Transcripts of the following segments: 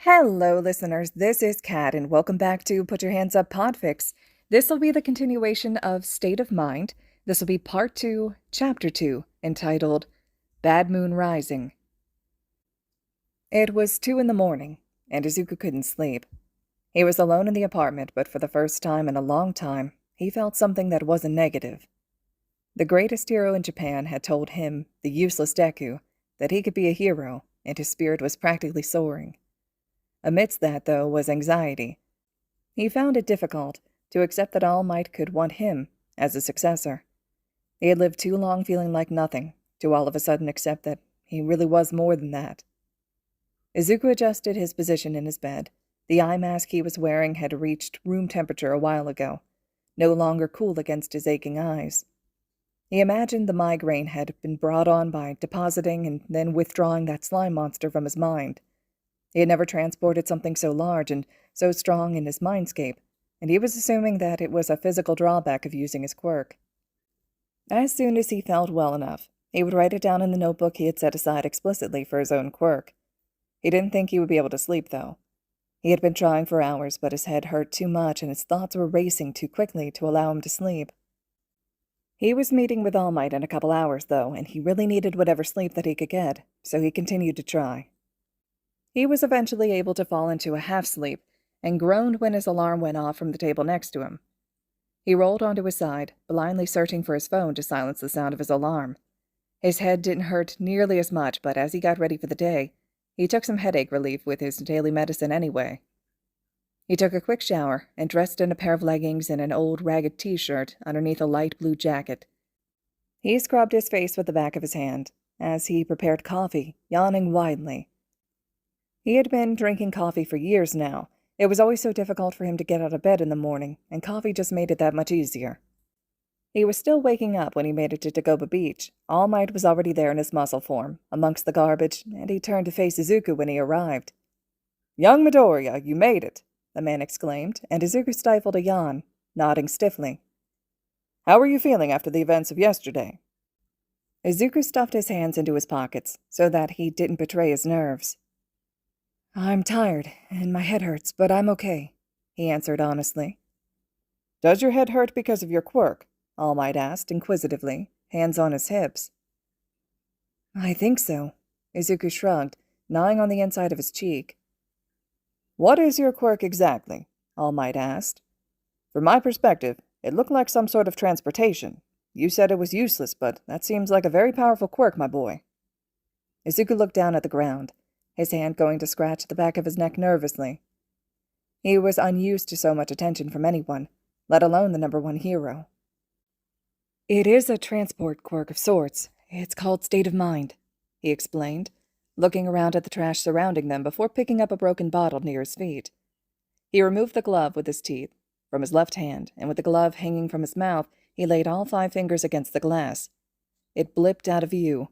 Hello, listeners. This is Kat, and welcome back to Put Your Hands Up Podfic. This will be the continuation of State of Mind. This will be Part 2, Chapter 2, entitled Bad Moon Rising. It was 2 in the morning, and Izuku couldn't sleep. He was alone in the apartment, but for the first time in a long time, he felt something that wasn't negative. The greatest hero in Japan had told him, the useless Deku, that he could be a hero, and his spirit was practically soaring. Amidst that, though, was anxiety. He found it difficult to accept that All Might could want him as a successor. He had lived too long feeling like nothing, to all of a sudden accept that he really was more than that. Izuku adjusted his position in his bed. The eye mask he was wearing had reached room temperature a while ago, no longer cool against his aching eyes. He imagined the migraine had been brought on by depositing and then withdrawing that slime monster from his mind. He had never transported something so large and so strong in his mindscape, and he was assuming that it was a physical drawback of using his quirk. As soon as he felt well enough, he would write it down in the notebook he had set aside explicitly for his own quirk. He didn't think he would be able to sleep, though. He had been trying for hours, but his head hurt too much and his thoughts were racing too quickly to allow him to sleep. He was meeting with All Might in a couple hours, though, and he really needed whatever sleep that he could get, so he continued to try. He was eventually able to fall into a half-sleep and groaned when his alarm went off from the table next to him. He rolled onto his side, blindly searching for his phone to silence the sound of his alarm. His head didn't hurt nearly as much, but as he got ready for the day, he took some headache relief with his daily medicine anyway. He took a quick shower and dressed in a pair of leggings and an old ragged t-shirt underneath a light blue jacket. He scrubbed his face with the back of his hand as he prepared coffee, yawning widely. He had been drinking coffee for years now. It was always so difficult for him to get out of bed in the morning, and coffee just made it that much easier. He was still waking up when he made it to Dagoba Beach. All Might was already there in his muscle form, amongst the garbage, and he turned to face Izuku when he arrived. "Young Midoriya, you made it," the man exclaimed, and Izuku stifled a yawn, nodding stiffly. "How are you feeling after the events of yesterday?" Izuku stuffed his hands into his pockets so that he didn't betray his nerves. "I'm tired, and my head hurts, but I'm okay," he answered honestly. "Does your head hurt because of your quirk?" All Might asked inquisitively, hands on his hips. "I think so," Izuku shrugged, gnawing on the inside of his cheek. "What is your quirk exactly?" All Might asked. "From my perspective, it looked like some sort of transportation. You said it was useless, but that seems like a very powerful quirk, my boy." Izuku looked down at the ground, his hand going to scratch the back of his neck nervously. He was unused to so much attention from anyone, let alone the #1 hero. "It is a transport quirk of sorts. It's called State of Mind," he explained, looking around at the trash surrounding them before picking up a broken bottle near his feet. He removed the glove with his teeth from his left hand, and with the glove hanging from his mouth, he laid all 5 fingers against the glass. It blipped out of view.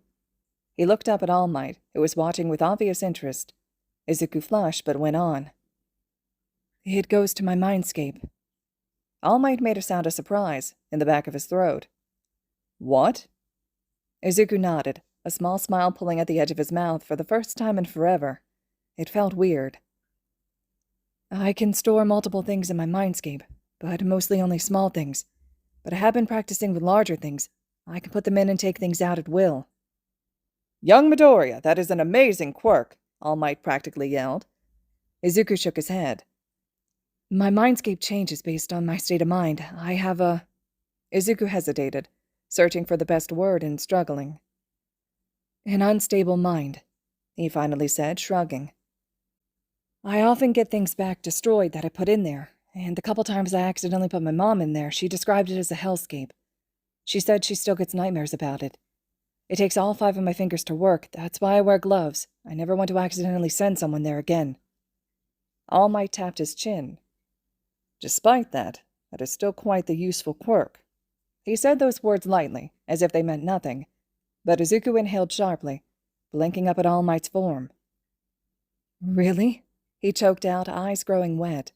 He looked up at All Might, who was watching with obvious interest. Izuku flushed, but went on. "It goes to my mindscape." All Might made a sound of surprise in the back of his throat. "What?" Izuku nodded, a small smile pulling at the edge of his mouth for the first time in forever. It felt weird. "I can store multiple things in my mindscape, but mostly only small things. But I have been practicing with larger things. I can put them in and take things out at will." "Young Midoriya, that is an amazing quirk," All Might practically yelled. Izuku shook his head. "My mindscape changes based on my state of mind. I have a—" Izuku hesitated, searching for the best word and struggling. "An unstable mind," he finally said, shrugging. "I often get things back destroyed that I put in there, and the couple times I accidentally put my mom in there, she described it as a hellscape. She said she still gets nightmares about it. It takes all 5 of my fingers to work. That's why I wear gloves. I never want to accidentally send someone there again." All Might tapped his chin. "Despite that, that is still quite the useful quirk." He said those words lightly, as if they meant nothing, but Izuku inhaled sharply, blinking up at All Might's form. "Really?" he choked out, eyes growing wet.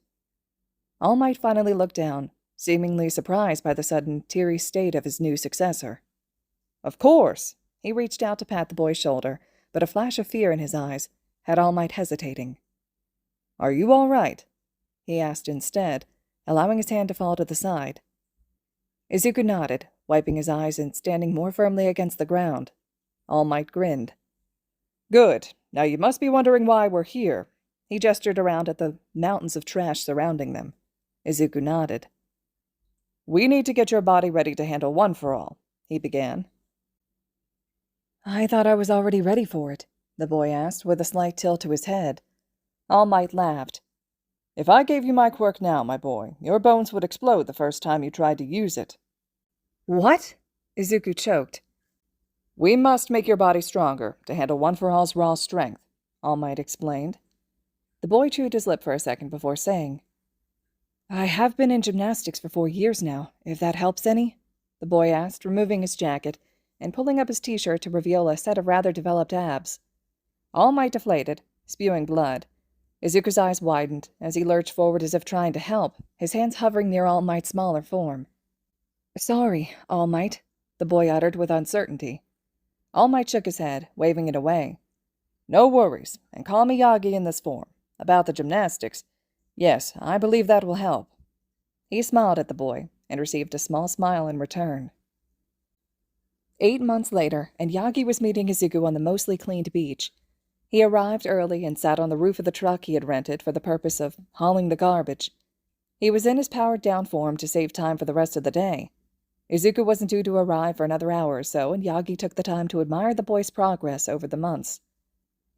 All Might finally looked down, seemingly surprised by the sudden teary state of his new successor. "Of course!" He reached out to pat the boy's shoulder, but a flash of fear in his eyes had All Might hesitating. "Are you all right?" he asked instead, allowing his hand to fall to the side. Izuku nodded, wiping his eyes and standing more firmly against the ground. All Might grinned. "Good. Now you must be wondering why we're here." He gestured around at the mountains of trash surrounding them. Izuku nodded. "We need to get your body ready to handle One for All," he began. "I thought I was already ready for it," the boy asked, with a slight tilt to his head. All Might laughed. "If I gave you my quirk now, my boy, your bones would explode the first time you tried to use it." "What?" Izuku choked. "We must make your body stronger to handle One for All's raw strength," All Might explained. The boy chewed his lip for a second before saying, "I have been in gymnastics for 4 years now, if that helps any," the boy asked, removing his jacket and pulling up his t-shirt to reveal a set of rather developed abs. All Might deflated, spewing blood. Izuku's eyes widened as he lurched forward as if trying to help, his hands hovering near All Might's smaller form. "Sorry, All Might," the boy uttered with uncertainty. All Might shook his head, waving it away. "No worries, and call me Yagi in this form. About the gymnastics, yes, I believe that will help." He smiled at the boy and received a small smile in return. 8 months later, and Yagi was meeting Izuku on the mostly cleaned beach. He arrived early and sat on the roof of the truck he had rented for the purpose of hauling the garbage. He was in his powered-down form to save time for the rest of the day. Izuku wasn't due to arrive for another hour or so, and Yagi took the time to admire the boy's progress over the months.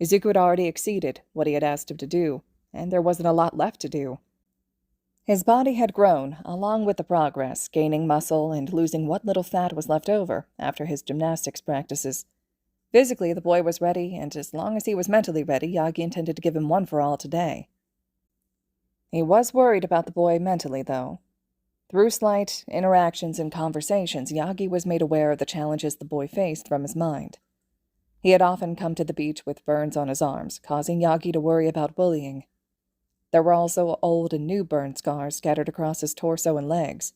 Izuku had already exceeded what he had asked him to do, and there wasn't a lot left to do. His body had grown, along with the progress, gaining muscle and losing what little fat was left over after his gymnastics practices. Physically, the boy was ready, and as long as he was mentally ready, Yagi intended to give him One for All today. He was worried about the boy mentally, though. Through slight interactions and conversations, Yagi was made aware of the challenges the boy faced from his mind. He had often come to the beach with burns on his arms, causing Yagi to worry about bullying. There were also old and new burn scars scattered across his torso and legs.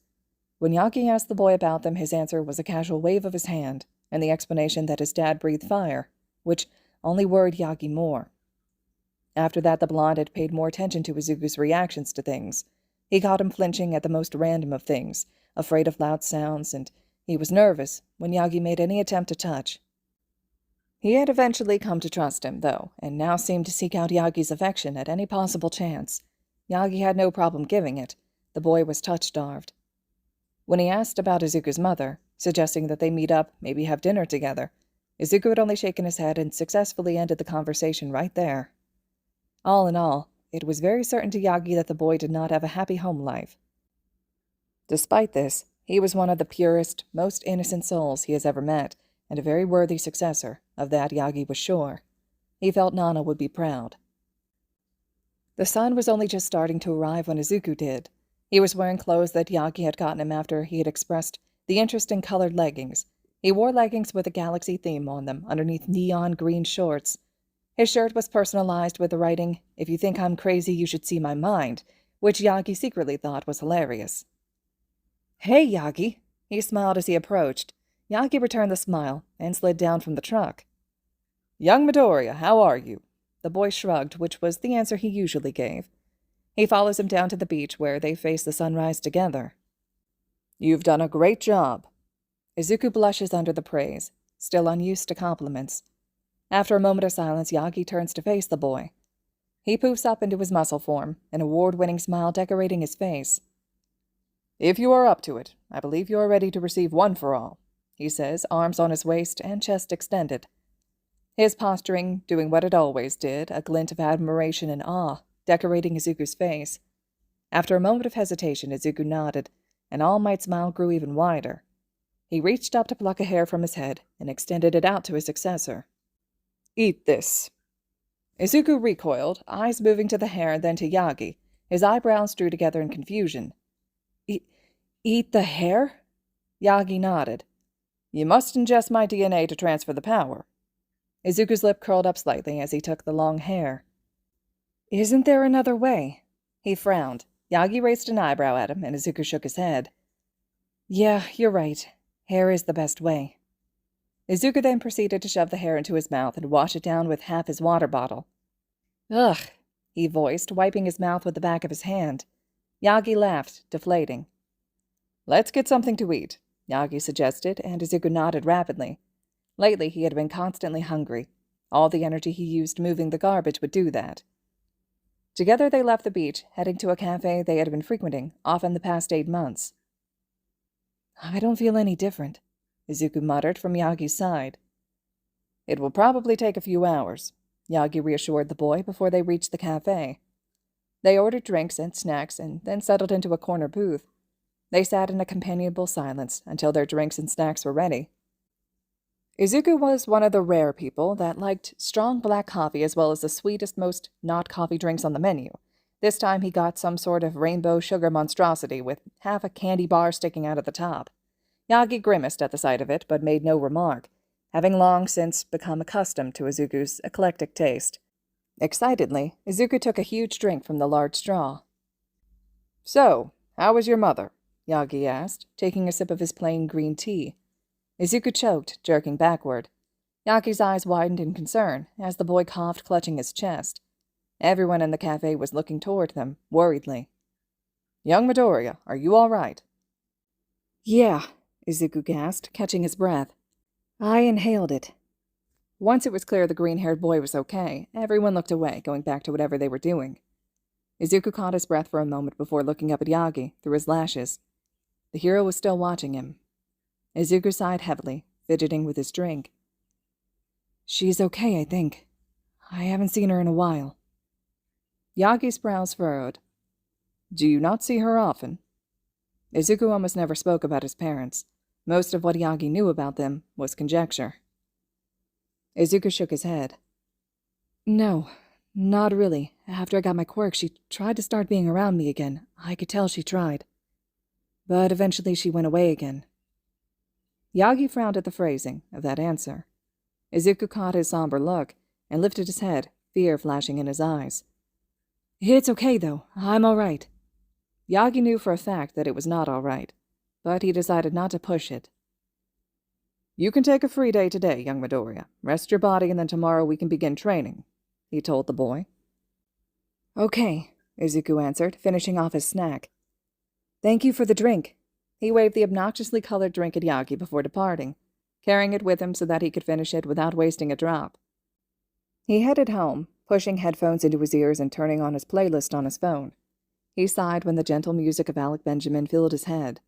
When Yagi asked the boy about them, his answer was a casual wave of his hand and the explanation that his dad breathed fire, which only worried Yagi more. After that, the blonde had paid more attention to Izuku's reactions to things. He caught him flinching at the most random of things, afraid of loud sounds, and he was nervous when Yagi made any attempt to touch. He had eventually come to trust him, though, and now seemed to seek out Yagi's affection at any possible chance. Yagi had no problem giving it. The boy was touch-starved. When he asked about Izuku's mother, suggesting that they meet up, maybe have dinner together, Izuku had only shaken his head and successfully ended the conversation right there. All in all, it was very certain to Yagi that the boy did not have a happy home life. Despite this, he was one of the purest, most innocent souls he has ever met, and a very worthy successor. Of that Yagi was sure. He felt Nana would be proud. The sun was only just starting to arrive when Izuku did. He was wearing clothes that Yagi had gotten him after he had expressed the interest in colored leggings. He wore leggings with a galaxy theme on them underneath neon green shorts. His shirt was personalized with the writing, "If you think I'm crazy, you should see my mind," which Yagi secretly thought was hilarious. "Hey, Yagi," he smiled as he approached. Yagi returned the smile and slid down from the truck. "Young Midoriya, how are you?" The boy shrugged, which was the answer he usually gave. He follows him down to the beach where they face the sunrise together. "You've done a great job." Izuku blushes under the praise, still unused to compliments. After a moment of silence, Yagi turns to face the boy. He poofs up into his muscle form, an award-winning smile decorating his face. "If you are up to it, I believe you are ready to receive One for All," he says, arms on his waist and chest extended. His posturing doing what it always did, a glint of admiration and awe decorating Izuku's face. After a moment of hesitation, Izuku nodded, and All Might's smile grew even wider. He reached up to pluck a hair from his head and extended it out to his successor. "Eat this." Izuku recoiled, eyes moving to the hair and then to Yagi. His eyebrows drew together in confusion. Eat the hair?" Yagi nodded. "You must ingest my DNA to transfer the power." Izuku's lip curled up slightly as he took the long hair. "Isn't there another way?" He frowned. Yagi raised an eyebrow at him, and Izuku shook his head. "Yeah, you're right. Hair is the best way." Izuku then proceeded to shove the hair into his mouth and wash it down with half his water bottle. "Ugh," he voiced, wiping his mouth with the back of his hand. Yagi laughed, deflating. Let's get something to eat, Yagi suggested, and Izuku nodded rapidly. Lately, he had been constantly hungry. All the energy he used moving the garbage would do that. Together they left the beach, heading to a cafe they had been frequenting, often the past 8 months. I don't feel any different, Izuku muttered from Yagi's side. It will probably take a few hours, Yagi reassured the boy before they reached the cafe. They ordered drinks and snacks and then settled into a corner booth. They sat in a companionable silence until their drinks and snacks were ready. Izuku was one of the rare people that liked strong black coffee as well as the sweetest, most not-coffee drinks on the menu. This time he got some sort of rainbow sugar monstrosity with half a candy bar sticking out at the top. Yagi grimaced at the sight of it, but made no remark, having long since become accustomed to Izuku's eclectic taste. Excitedly, Izuku took a huge drink from the large straw. So, how was your mother? Yagi asked, taking a sip of his plain green tea. Izuku choked, jerking backward. Yagi's eyes widened in concern as the boy coughed, clutching his chest. Everyone in the cafe was looking toward them, worriedly. Young Midoriya, are you all right? Yeah, Izuku gasped, catching his breath. I inhaled it. Once it was clear the green-haired boy was okay, everyone looked away, going back to whatever they were doing. Izuku caught his breath for a moment before looking up at Yagi, through his lashes. The hero was still watching him. Izuku sighed heavily, fidgeting with his drink. She's okay, I think. I haven't seen her in a while. Yagi's brows furrowed. Do you not see her often? Izuku almost never spoke about his parents. Most of what Yagi knew about them was conjecture. Izuku shook his head. No, not really. After I got my quirk, she tried to start being around me again. I could tell she tried. But eventually she went away again. Yagi frowned at the phrasing of that answer. Izuku caught his somber look and lifted his head, fear flashing in his eyes. It's okay, though. I'm all right. Yagi knew for a fact that it was not all right, but he decided not to push it. You can take a free day today, young Midoriya. Rest your body and then tomorrow we can begin training, he told the boy. Okay, Izuku answered, finishing off his snack. Thank you for the drink. He waved the obnoxiously colored drink at Yagi before departing, carrying it with him so that he could finish it without wasting a drop. He headed home, pushing headphones into his ears and turning on his playlist on his phone. He sighed when the gentle music of Alec Benjamin filled his head.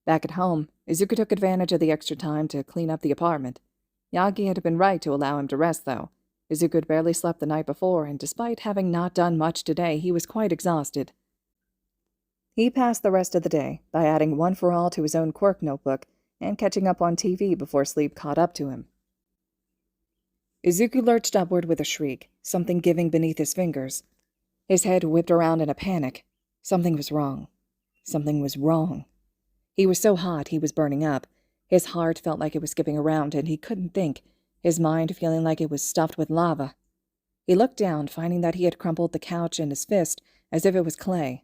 Back at home, Izuku took advantage of the extra time to clean up the apartment. Yagi had been right to allow him to rest, though. Izuku had barely slept the night before, and despite having not done much today, he was quite exhausted. He passed the rest of the day by adding One for All to his own Quirk notebook and catching up on TV before sleep caught up to him. Izuku lurched upward with a shriek, something giving beneath his fingers. His head whipped around in a panic. Something was wrong. Something was wrong. He was so hot he was burning up. His heart felt like it was skipping around, and he couldn't think, his mind feeling like it was stuffed with lava. He looked down, finding that he had crumpled the couch in his fist as if it was clay.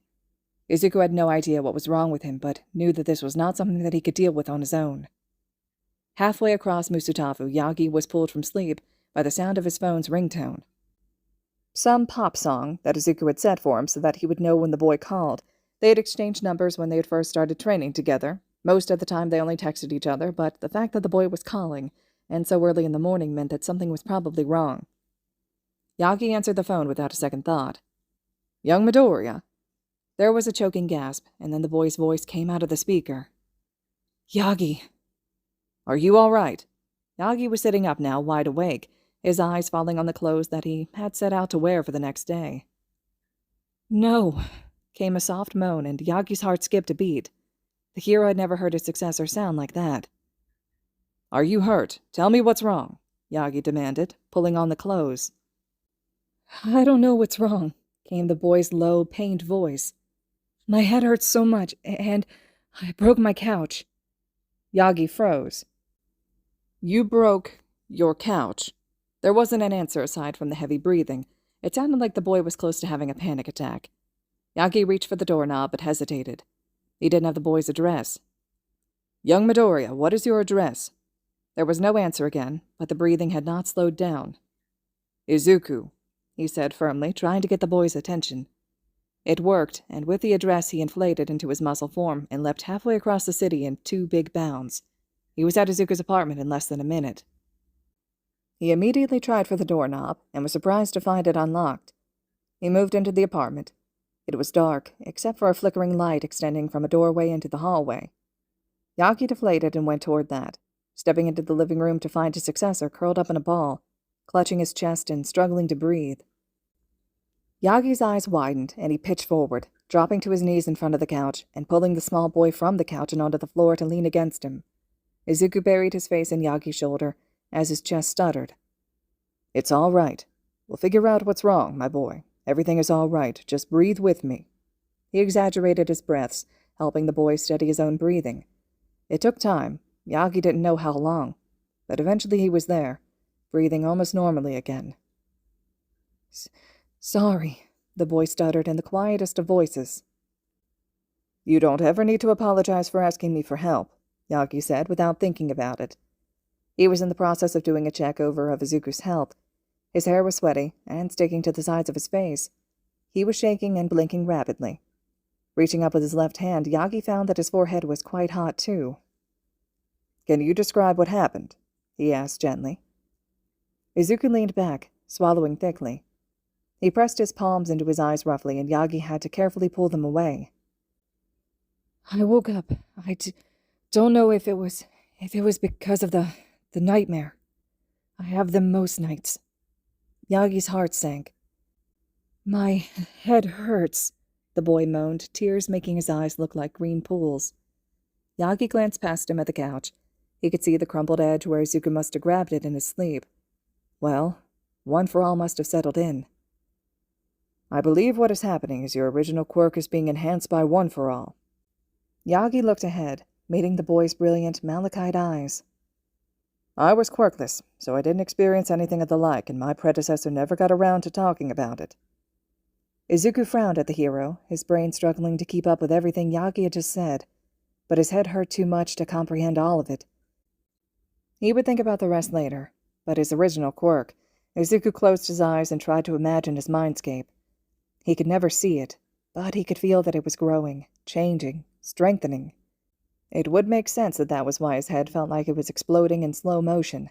Izuku had no idea what was wrong with him, but knew that this was not something that he could deal with on his own. Halfway across Musutafu, Yagi was pulled from sleep by the sound of his phone's ringtone. Some pop song that Izuku had set for him so that he would know when the boy called. They had exchanged numbers when they had first started training together. Most of the time they only texted each other, but the fact that the boy was calling, and so early in the morning, meant that something was probably wrong. Yagi answered the phone without a second thought. Young Midoriya. There was a choking gasp, and then the boy's voice came out of the speaker. Yagi. Are you all right? Yagi was sitting up now, wide awake, his eyes falling on the clothes that he had set out to wear for the next day. No, came a soft moan, and Yagi's heart skipped a beat. The hero had never heard his successor sound like that. Are you hurt? Tell me what's wrong, Yagi demanded, pulling on the clothes. I don't know what's wrong, came the boy's low, pained voice. My head hurts so much, and I broke my couch. Yagi froze. You broke your couch? There wasn't an answer aside from the heavy breathing. It sounded like the boy was close to having a panic attack. Yagi reached for the doorknob but hesitated. He didn't have the boy's address. Young Midoriya, what is your address? There was no answer again, but the breathing had not slowed down. Izuku. he said firmly, trying to get the boy's attention. It worked, and with the address he inflated into his muscle form and leapt halfway across the city in 2 big bounds. He was at Izuku's apartment in less than a minute. He immediately tried for the doorknob and was surprised to find it unlocked. He moved into the apartment. It was dark, except for a flickering light extending from a doorway into the hallway. Yagi deflated and went toward that, stepping into the living room to find his successor curled up in a ball, clutching his chest and struggling to breathe. Yagi's eyes widened, and he pitched forward, dropping to his knees in front of the couch and pulling the small boy from the couch and onto the floor to lean against him. Izuku buried his face in Yagi's shoulder as his chest stuttered. "It's all right. We'll figure out what's wrong, my boy. Everything is all right. Just breathe with me." He exaggerated his breaths, helping the boy steady his own breathing. It took time. Yagi didn't know how long, but eventually he was there, breathing almost normally again. "Sorry," the boy stuttered in the quietest of voices. "You don't ever need to apologize for asking me for help," Yagi said without thinking about it. He was in the process of doing a check-over of Izuku's health. His hair was sweaty and sticking to the sides of his face. He was shaking and blinking rapidly. Reaching up with his left hand, Yagi found that his forehead was quite hot, too. "Can you describe what happened?" he asked gently. Izuku leaned back, swallowing thickly. He pressed his palms into his eyes roughly, and Yagi had to carefully pull them away. "I woke up. Don't know if it was because of the nightmare. I have them most nights." Yagi's heart sank. "My head hurts," the boy moaned, tears making his eyes look like green pools. Yagi glanced past him at the couch. He could see the crumpled edge where Izuku must have grabbed it in his sleep. Well, One for All must have settled in. "I believe what is happening is your original quirk is being enhanced by One for All." Yagi looked ahead, meeting the boy's brilliant, malachite eyes. "I was quirkless, so I didn't experience anything of the like, and my predecessor never got around to talking about it." Izuku frowned at the hero, his brain struggling to keep up with everything Yagi had just said, but his head hurt too much to comprehend all of it. He would think about the rest later, but his original quirk, Izuku closed his eyes and tried to imagine his mindscape. He could never see it, but he could feel that it was growing, changing, strengthening. It would make sense that was why his head felt like it was exploding in slow motion.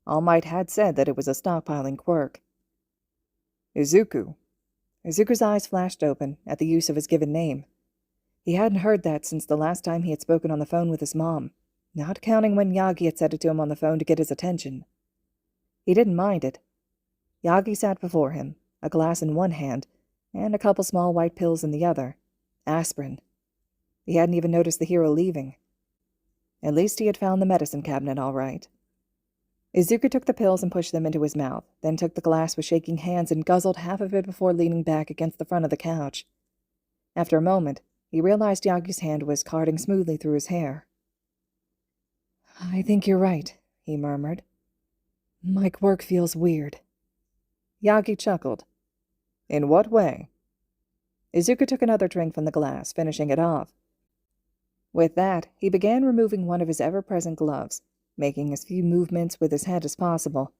All Might had said that it was a stockpiling quirk. "Izuku." Izuku's eyes flashed open at the use of his given name. He hadn't heard that since the last time he had spoken on the phone with his mom, not counting when Yagi had said it to him on the phone to get his attention. He didn't mind it. Yagi sat before him, a glass in one hand, and a couple small white pills in the other. Aspirin. He hadn't even noticed the hero leaving. At least he had found the medicine cabinet all right. Izuku took the pills and pushed them into his mouth, then took the glass with shaking hands and guzzled half of it before leaning back against the front of the couch. After a moment, he realized Yagi's hand was carding smoothly through his hair. "I think you're right," he murmured. "My quirk feels weird." Yagi chuckled. "In what way?" Izuku took another drink from the glass, finishing it off. With that, he began removing one of his ever-present gloves, making as few movements with his head as possible.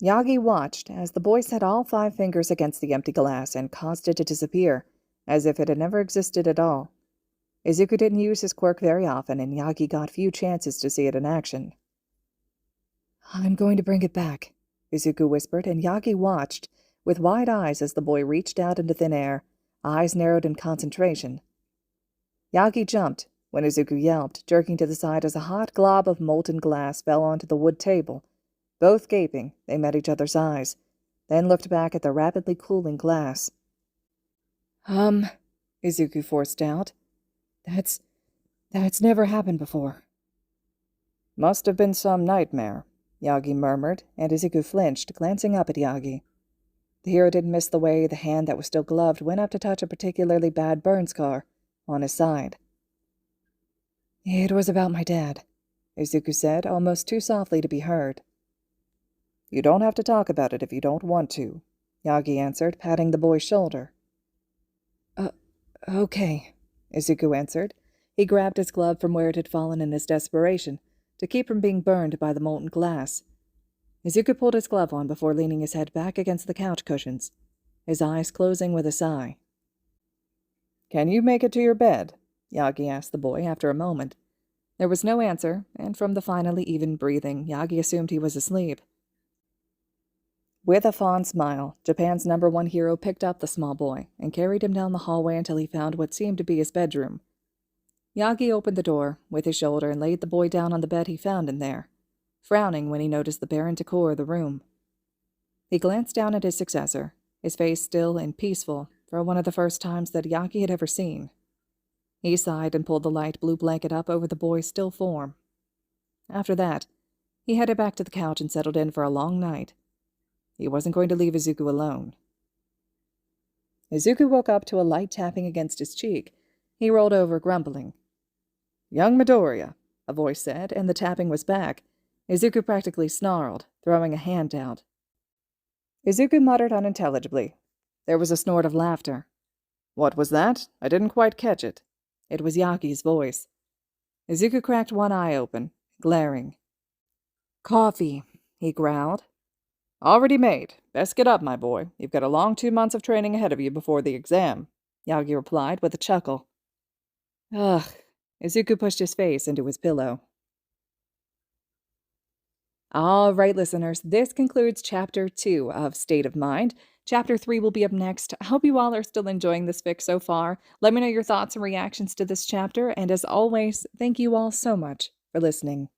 Yagi watched as the boy set all 5 fingers against the empty glass and caused it to disappear, as if it had never existed at all. Izuku didn't use his quirk very often, and Yagi got few chances to see it in action. "I'm going to bring it back," Izuku whispered, and Yagi watched, with wide eyes as the boy reached out into thin air, eyes narrowed in concentration. Yagi jumped when Izuku yelped, jerking to the side as a hot glob of molten glass fell onto the wood table. Both gaping, they met each other's eyes, then looked back at the rapidly cooling glass. Izuku forced out. That's never happened before." "Must have been some nightmare," Yagi murmured, and Izuku flinched, glancing up at Yagi. The hero didn't miss the way the hand that was still gloved went up to touch a particularly bad burn scar on his side. "It was about my dad," Izuku said, almost too softly to be heard. "You don't have to talk about it if you don't want to," Yagi answered, patting the boy's shoulder. Okay," Izuku answered. He grabbed his glove from where it had fallen in his desperation, to keep from being burned by the molten glass. Izuku pulled his glove on before leaning his head back against the couch cushions, his eyes closing with a sigh. "Can you make it to your bed?" Yagi asked the boy after a moment. There was no answer, and from the finally even breathing, Yagi assumed he was asleep. With a fond smile, Japan's #1 hero picked up the small boy and carried him down the hallway until he found what seemed to be his bedroom. Yagi opened the door with his shoulder and laid the boy down on the bed he found in there, frowning when he noticed the barren decor of the room. He glanced down at his successor, his face still and peaceful for one of the first times that Yagi had ever seen. He sighed and pulled the light blue blanket up over the boy's still form. After that, he headed back to the couch and settled in for a long night. He wasn't going to leave Izuku alone. Izuku woke up to a light tapping against his cheek. He rolled over, grumbling. "Young Midoriya," a voice said, and the tapping was back. Izuku practically snarled, throwing a hand out. Izuku muttered unintelligibly. There was a snort of laughter. "What was that? I didn't quite catch it." It was Yagi's voice. Izuku cracked one eye open, glaring. "Coffee," he growled. "Already made. Best get up, my boy. You've got a long 2 months of training ahead of you before the exam," Yagi replied with a chuckle. Ugh. Izuku pushed his face into his pillow. All right, listeners, this concludes Chapter 2 of State of Mind. Chapter 3 will be up next. I hope you all are still enjoying this fic so far. Let me know your thoughts and reactions to this chapter, and as always, thank you all so much for listening.